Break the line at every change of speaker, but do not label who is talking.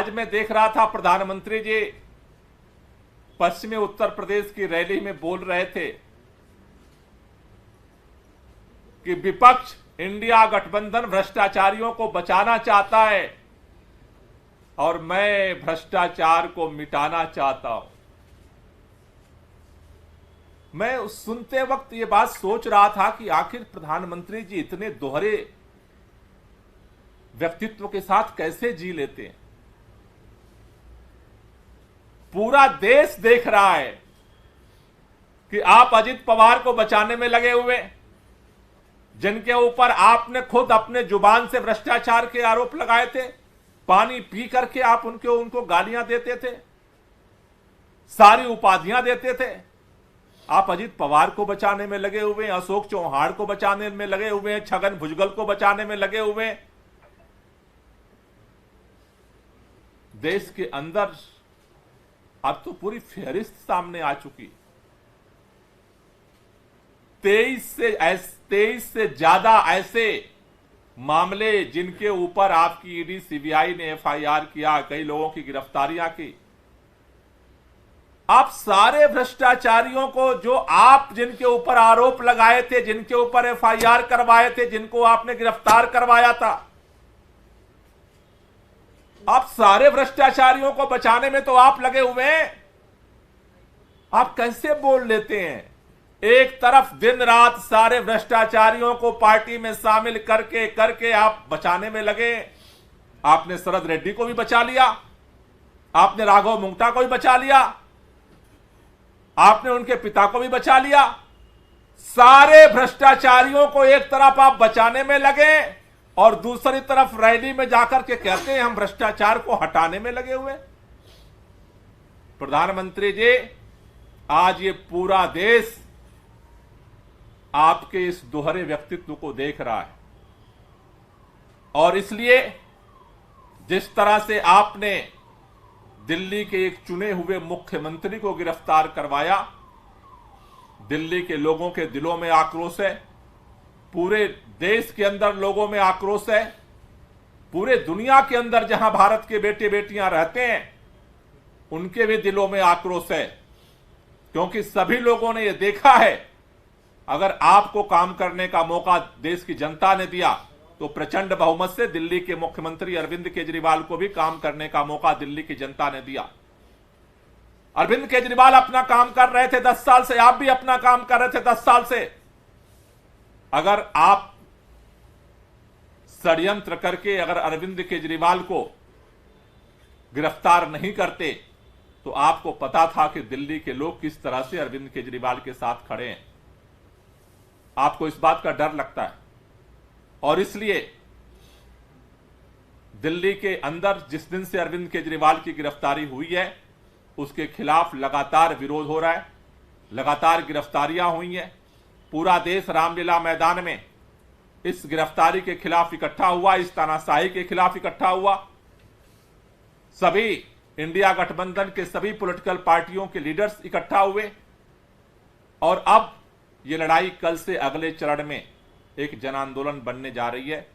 आज मैं देख रहा था प्रधानमंत्री जी पश्चिमी उत्तर प्रदेश की रैली में बोल रहे थे कि विपक्ष इंडिया गठबंधन भ्रष्टाचारियों को बचाना चाहता है और मैं भ्रष्टाचार को मिटाना चाहता हूं। मैं सुनते वक्त ये बात सोच रहा था कि आखिर प्रधानमंत्री जी इतने दोहरे व्यक्तित्व के साथ कैसे जी लेते हैं। पूरा देश देख रहा है कि आप अजित पवार को बचाने में लगे हुए, जिनके ऊपर आपने खुद अपने जुबान से भ्रष्टाचार के आरोप लगाए थे। पानी पी करके आप उनको गालियां देते थे, सारी उपाधियां देते थे। आप अजित पवार को बचाने में लगे हुए, अशोक चौहान को बचाने में लगे हुए, छगन भुजबल को बचाने में लगे हुए। देश के अंदर अब तो पूरी फेहरिस्त सामने आ चुकी। 23 से ज्यादा ऐसे मामले जिनके ऊपर आपकी ईडी सीबीआई ने एफआईआर किया, कई लोगों की गिरफ्तारियां की। आप सारे भ्रष्टाचारियों को, जो आप जिनके ऊपर आरोप लगाए थे, जिनके ऊपर एफआईआर करवाए थे, जिनको आपने गिरफ्तार करवाया था, आप सारे भ्रष्टाचारियों को बचाने में तो आप लगे हुए हैं। आप कैसे बोल लेते हैं? एक तरफ दिन रात सारे भ्रष्टाचारियों को पार्टी में शामिल करके आप बचाने में लगे। आपने शरद रेड्डी को भी बचा लिया, आपने राघव मुंगटा को भी बचा लिया, आपने उनके पिता को भी बचा लिया। सारे भ्रष्टाचारियों को एक तरफ आप बचाने में लगे और दूसरी तरफ रैली में जाकर के कहते हैं हम भ्रष्टाचार को हटाने में लगे हुए। प्रधानमंत्री जी, आज ये पूरा देश आपके इस दोहरे व्यक्तित्व को देख रहा है और इसलिए जिस तरह से आपने दिल्ली के एक चुने हुए मुख्यमंत्री को गिरफ्तार करवाया, दिल्ली के लोगों के दिलों में आक्रोश है, पूरे देश के अंदर लोगों में आक्रोश है, पूरे दुनिया के अंदर जहां भारत के बेटे बेटियां रहते हैं उनके भी दिलों में आक्रोश है। क्योंकि सभी लोगों ने यह देखा है, अगर आपको काम करने का मौका देश की जनता ने दिया तो प्रचंड बहुमत से दिल्ली के मुख्यमंत्री अरविंद केजरीवाल को भी काम करने का मौका दिल्ली की जनता ने दिया। अरविंद केजरीवाल अपना काम कर रहे थे 10 साल से, आप भी अपना काम कर रहे थे 10 साल से। अगर आप षड्यंत्र करके अगर अरविंद केजरीवाल को गिरफ्तार नहीं करते तो आपको पता था कि दिल्ली के लोग किस तरह से अरविंद केजरीवाल के साथ खड़े हैं। आपको इस बात का डर लगता है और इसलिए दिल्ली के अंदर जिस दिन से अरविंद केजरीवाल की गिरफ्तारी हुई है उसके खिलाफ लगातार विरोध हो रहा है, लगातार गिरफ्तारियां हुई हैं। पूरा देश रामलीला मैदान में इस गिरफ्तारी के खिलाफ इकट्ठा हुआ, इस तानाशाही के खिलाफ इकट्ठा हुआ। सभी इंडिया गठबंधन के सभी पॉलिटिकल पार्टियों के लीडर्स इकट्ठा हुए और अब ये लड़ाई कल से अगले चरण में एक जन आंदोलन बनने जा रही है।